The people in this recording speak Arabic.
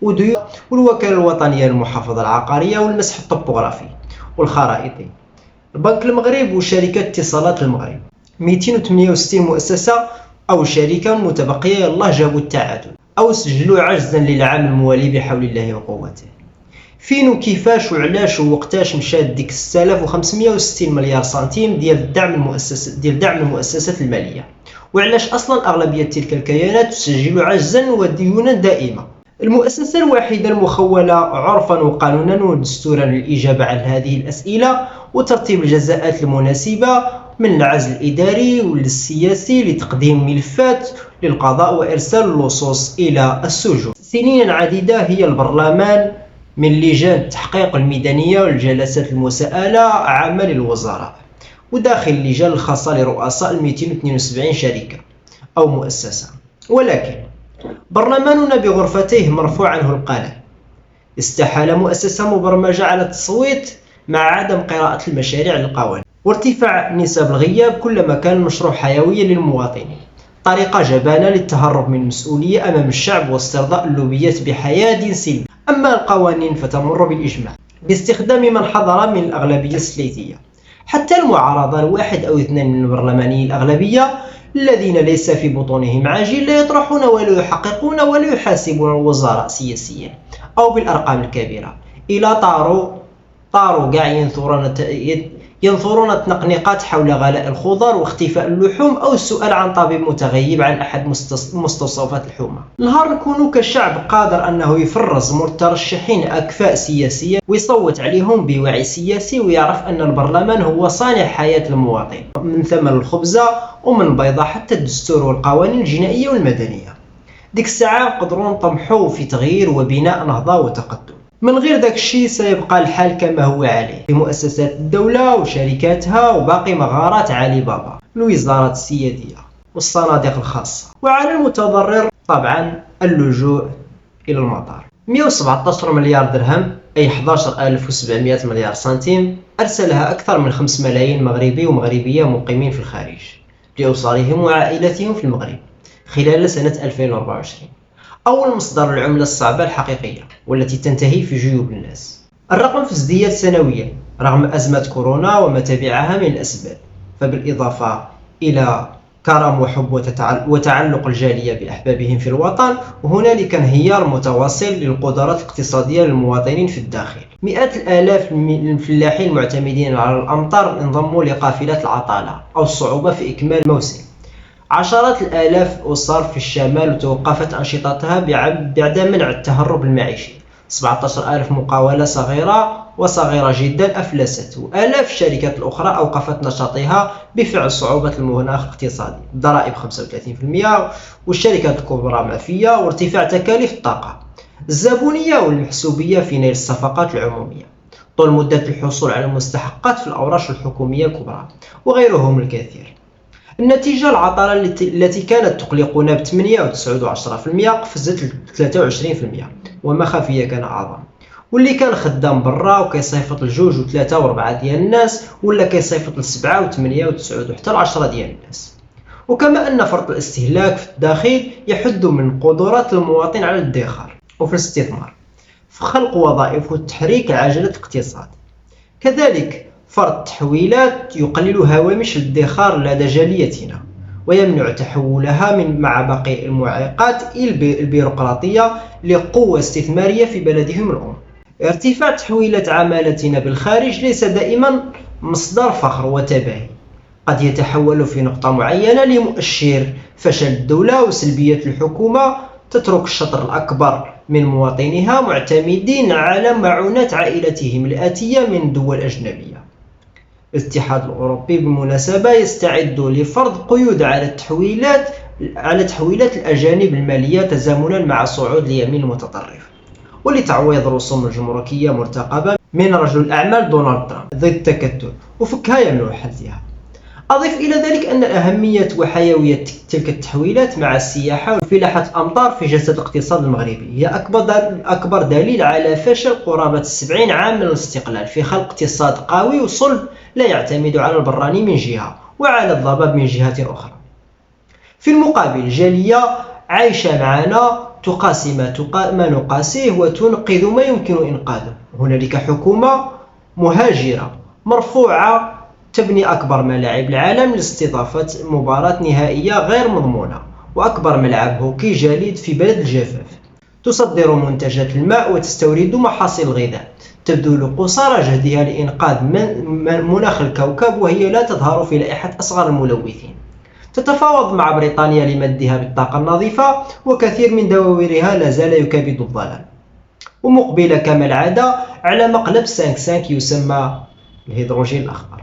وديون، والوكالة الوطنية للمحافظة العقارية والمسح الطبوغرافي والخرائطي، البنك المغرب وشركة اتصالات المغرب. 268 مؤسسة أو شركة متبقية يلاه جابوا التعادل أو سجلوا عجزا للعام الموالي بحول الله وقوته. فين وكيفاش وعلاش ووقتاش مشات ديك 6560 مليار سنتيم ديال دعم المؤسسات المالية، وعلاش أصلا أغلبية تلك الكيانات تسجل عجزا وديونا دائمة. المؤسسة الوحيدة المخولة عرفا وقانونا ودستورا للإجابة على هذه الأسئلة وترتيب الجزاءات المناسبة من العزل الإداري والسياسي لتقديم ملفات للقضاء وإرسال اللصوص إلى السجون. سنين عديدة هي البرلمان من لجان التحقيق الميدانية والجلسات المساءلة عامة للوزراء، وداخل اللجان الخاصة لرؤساء 272 شركة أو مؤسسة. ولكن برلماننا بغرفتيه مرفوع عنه القلم، استحال مؤسسة مبرمجة على التصويت مع عدم قراءة المشاريع للقوانين وارتفاع نسب الغياب كلما كان المشروع حيويا للمواطنين، طريقة جبانة للتهرب من المسؤولية أمام الشعب واسترضاء اللوبيات بحياة سلمية. أما القوانين فتمر بالإجماع باستخدام من حضر من الأغلبية السليتية. حتى المعارضة الواحد أو اثنان من البرلمانيين الأغلبية الذين ليس في بطونهم عاجل لا يطرحون ولا يحققون ولا يحاسبون الوزراء سياسيا أو بالأرقام الكبيرة، إلى طاروا قاع ينثرون التنقنقات حول غلاء الخضر واختفاء اللحوم أو السؤال عن طبيب متغيب عن أحد مستوصفات الحومة. نهار نكونوا كشعب قادر أنه يفرز مترشحين أكفاء سياسية ويصوت عليهم بوعي سياسي ويعرف أن البرلمان هو صانع حياة المواطن من ثمن الخبزة ومن البيضة حتى الدستور والقوانين الجنائية والمدنية. ديك الساعة قدروا نطمحوا في تغيير وبناء نهضة وتقدم. من غير داك الشيء سيبقى الحال كما هو عليه في مؤسسات الدولة وشركاتها وباقي مغارات علي بابا، الوزارات السيادية والصناديق الخاصة، وعلى المتضرر طبعا اللجوء إلى المطار. 117 مليار درهم أي 11700 مليار سنتيم أرسلها أكثر من 5 ملايين مغربي ومغربية مقيمين في الخارج لأسرهم وعائلتهم في المغرب خلال سنة 2024، أول مصدر العملة الصعبة الحقيقية والتي تنتهي في جيوب الناس. الرقم في ازدياد سنويا رغم أزمة كورونا وما تبعها من الأسباب، فبالإضافة إلى كرم وحب وتعلق الجالية بأحبابهم في الوطن، وهنالك انهيار متواصل للقدرات الاقتصادية للمواطنين في الداخل. مئات الآلاف من الفلاحين المعتمدين على الأمطار انضموا لقافلة العطلة أو الصعوبة في إكمال الموسم. عشرات الآلاف أسر في الشمال توقفت أنشطتها بعد منع التهرب المعيشي. 17,000 مقاولة صغيرة جدا أفلست، وآلاف الشركات الأخرى أوقفت نشاطها بفعل صعوبة المناخ الاقتصادي، الضرائب 35% والشركات الكبرى معفية، وارتفاع تكاليف الطاقة الزبونية والمحسوبية في نيل الصفقات العمومية، طول مدة الحصول على المستحقات في الأوراش الحكومية الكبرى وغيرهم الكثير. النتيجة العطلة التي كانت تقلقنا ب 8 أو 9 و10% قفزت ل 23%، وما خفية كان أعظم. واللي كان خدام برا وكيصيفط ل2 و3 و4 ديال الناس ولا كيصيفط ل7 و8 و9 وحتى ل10 ديال الناس. وكما أن فرط الاستهلاك في الداخل يحد من قدرات المواطن على الادخار وفي الاستثمار في خلق وظائف وتحريك عجلة الاقتصاد. كذلك فرض التحويلات يقلل هوامش الادخار لدى جاليتنا ويمنع تحولها مع باقي المعيقات البيروقراطية لقوة استثمارية في بلدهم الأم. ارتفاع تحويلات عمالتنا بالخارج ليس دائما مصدر فخر وتباهي، قد يتحول في نقطة معينة لمؤشر فشل الدولة وسلبية الحكومة تترك الشطر الأكبر من مواطنيها معتمدين على معونات عائلتهم الآتية من دول أجنبية. الاتحاد الأوروبي بالمناسبة يستعد لفرض قيود على تحويلات الأجانب المالية تزامنا مع صعود اليمين المتطرف ولتعويض الرسوم الجمركية مرتقبة من رجل الأعمال دونالد ترامب ضد التكتل وفكها يمنع حلها. أضف إلى ذلك أن أهمية وحيوية تلك التحويلات مع السياحة وفلاحة الأمطار في جسد الاقتصاد المغربي هي أكبر دليل على فشل قرابة 70 عام من الاستقلال في خلق اقتصاد قوي وصلب لا يعتمد على البراني من جهة وعلى الضباب من جهة أخرى. في المقابل جالية عايشة معنا تقاسي ما نقاسيه وتنقذ ما يمكن إنقاذه. هنالك حكومة مهاجرة مرفوعة تبني أكبر ملاعب العالم لاستضافة مباراة نهائية غير مضمونة، وأكبر ملعب هوكي جليد في بلد الجفاف. تصدر منتجات الماء وتستورد محاصيل الغذاء. تبذل قصارى جهدها لإنقاذ مناخ الكوكب وهي لا تظهر في لائحة أصغر الملوثين. تتفاوض مع بريطانيا لمدها بالطاقة النظيفة، وكثير من دواويرها لا زال يكابد الظلام، ومقبلة كما العادة على مقلب 5 يسمى الهيدروجين الأخضر.